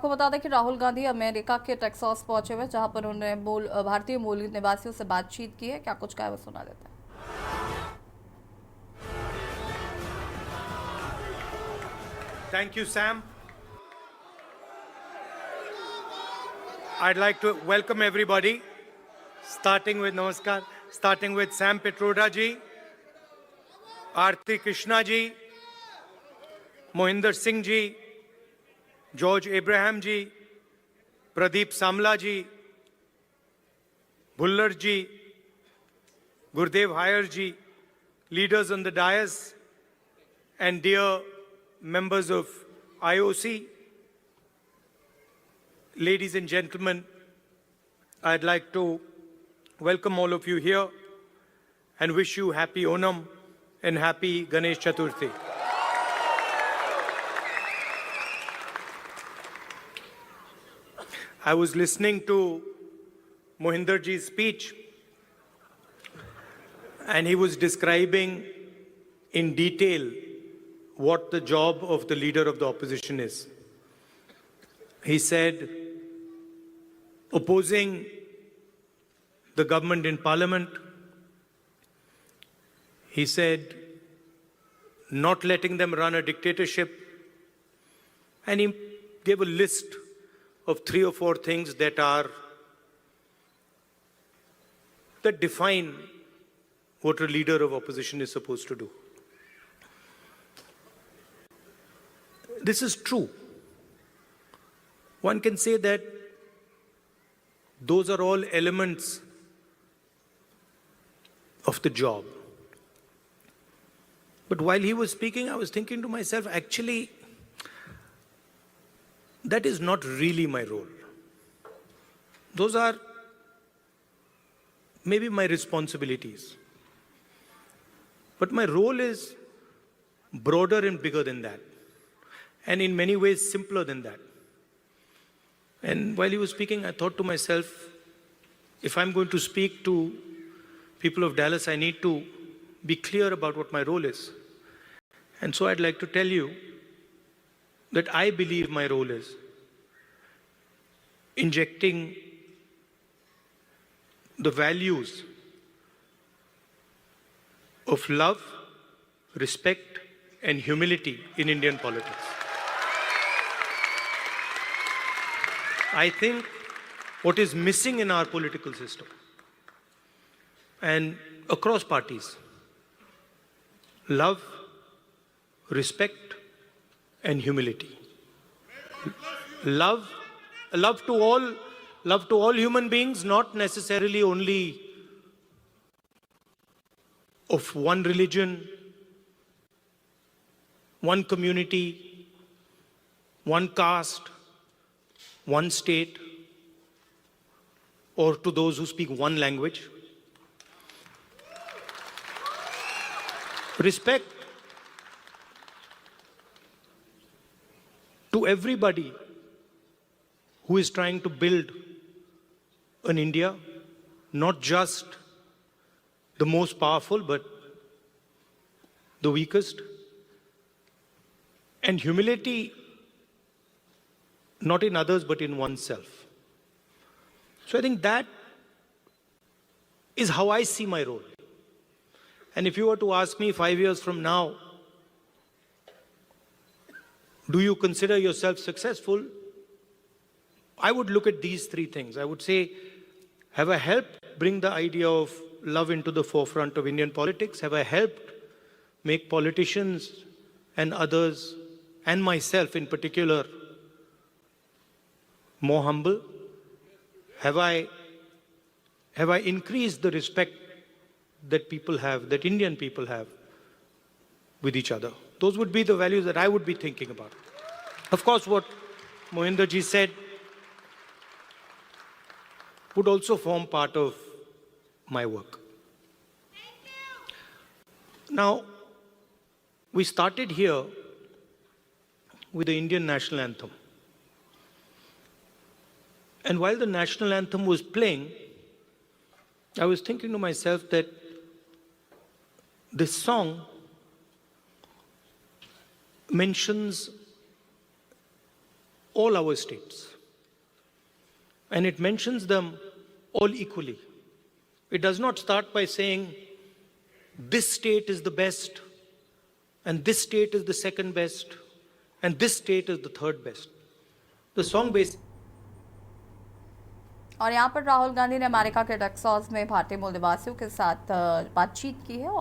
आपको बता दें कि राहुल गांधी अमेरिका के टेक्सास पहुंचे हुए, जहां पर उन्होंने भारतीय मूल निवासियों से बातचीत की है। क्या कुछ कहा है वो सुना देते हैं। Thank you, Sam. I'd like to welcome everybody, starting with Namaskar, starting with Sam Pitroda ji, Aarti Krishna ji, Mohinder Singh ji, George Abraham ji, Pradeep Samla ji, Bhullar ji, Gurdev Haier ji, leaders on the dais, and dear members of IOC, ladies and gentlemen, I'd like to welcome all of you here and wish you happy Onam and happy Ganesh Chaturthi. I was listening to Mohinder ji's speech, and he was describing in detail what the job of the leader of the opposition is. He said, opposing the government in parliament. He said, not letting them run a dictatorship. And he gave a list of 3 or 4 things that define what a leader of opposition is supposed to do. This is true. One can say that those are all elements of the job. But while he was speaking, I was thinking to myself, actually, that is not really my role. Those are maybe my responsibilities. But my role is broader and bigger than that, and in many ways simpler than that. And while he was speaking, I thought to myself, if I'm going to speak to people of Dallas, I need to be clear about what my role is. And so I'd like to tell you that I believe my role is injecting the values of love, respect, and humility in Indian politics. I think what is missing in our political system and across parties, love, respect, and humility. Love to all human beings, not necessarily only of one religion, one community, one caste, one state, or to those who speak one language. Respect to everybody who is trying to build an India, not just the most powerful, but the weakest. And humility, not in others, but in oneself. So I think that is how I see my role. And if you were to ask me 5 years from now, do you consider yourself successful? I would look at these 3 things. I would say, have I helped bring the idea of love into the forefront of Indian politics? Have I helped make politicians and others, and myself in particular, more humble? Have I increased the respect that people have, that Indian people have with each other? Those would be the values that I would be thinking about. Of course, what Mohinder ji said would also form part of my work. Now, we started here with the Indian national anthem. And while the national anthem was playing, I was thinking to myself that this song mentions all our states. And it mentions them all equally. It does not start by saying, this state is the best, and this state is the second best, and this state is the third best. The song basically. और यहाँ पर राहुल गांधी ने America के Texas में भारतीय मूल निवासियों के साथ बातचीत की है और